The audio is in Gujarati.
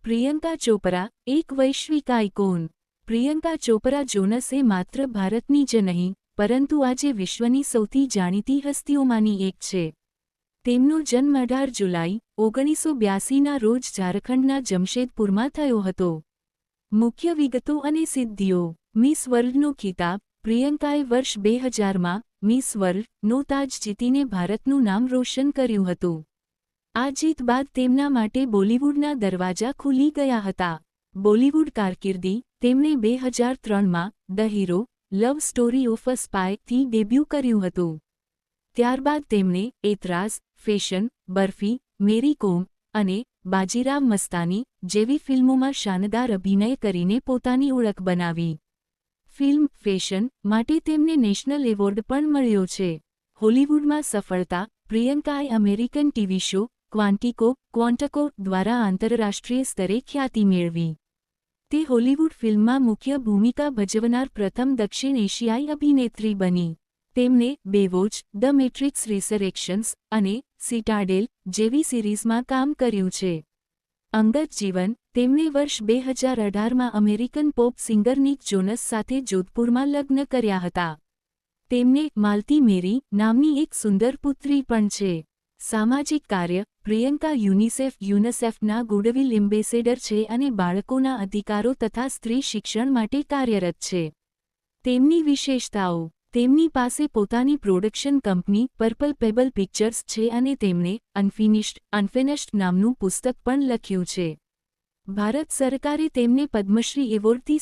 પ્રિયંકા ચોપરા એક વૈશ્વિક આઇકોન। પ્રિયંકા ચોપરા જોનસ એ માત્ર ભારતની જ નહીં પરંતુ આજે વિશ્વની સૌથી જાણીતી હસ્તીઓમાંની એક છે। તેમનો જન્મ 18 જુલાઈ 1982ના રોજ ઝારખંડના જમશેદપુરમાં થયો હતો। મુખ્ય વિગતો અને સિદ્ધિઓ। મિસ વર્લ્ડનો ખિતાબ। પ્રિયંકાએ વર્ષ 2000માં મિસ વર્લ્ડનો તાજ જીતીને ભારતનું નામ રોશન કર્યું હતું। આ જીત બાદ તેમના માટે બોલિવૂડના દરવાજા ખુલી ગયા હતા। બોલિવૂડ કારકિર્દી। તેમણે 2003માં the hero love story of a સ્પાયથી ડેબ્યૂ કર્યું હતું। ત્યારબાદ તેમણે એતરાઝ, ફેશન, બર્ફી, મેરી કોમ અને બાજીરાવ મસ્તાની જેવી ફિલ્મોમાં શાનદાર અભિનય કરીને પોતાની ઓળખ બનાવી। ફિલ્મ ફેશન માટે તેમને નેશનલ એવોર્ડ પણ મળ્યો છે। હોલિવૂડમાં સફળતા। પ્રિયંકાએ અમેરિકન ટીવી શો ક્વાન્ટિકો દ્વારા આંતરરાષ્ટ્રીય સ્તરે ખ્યાતિ મેળવી। તે હોલિવૂડ ફિલ્મમાં મુખ્ય ભૂમિકા ભજવનાર પ્રથમ દક્ષિણ એશિયાઈ અભિનેત્રી બની। તેમણે બેવોચ, ધ મેટ્રિક્સ રિસરેક્શન્સ અને સિટાડેલ જેવી સિરીઝમાં કામ કર્યું છે। અંગત જીવન। તેમણે વર્ષ 2018માં American pop singer Nick Jonas સાથે જોધપુરમાં લગ્ન કર્યા હતા। તેમને માલતી મેરી નામની એક સુંદર પુત્રી પણ છે। સામાજિક કાર્ય। પ્રિયંકા યુનિસેફના ગુડવિલ એમ્બેસેડર છે અને બાળકોના અધિકારો તથા સ્ત્રી શિક્ષણ માટે કાર્યરત છે। તેમની વિશેષતાઓ। તેમની પાસે પોતાની production company purple payable pictures છે અને તેમણે અનફિનિશ્ડ નામનું પુસ્તક પણ લખ્યું છે। ભારત સરકારે તેમને પદ્મશ્રી એવોર્ડથી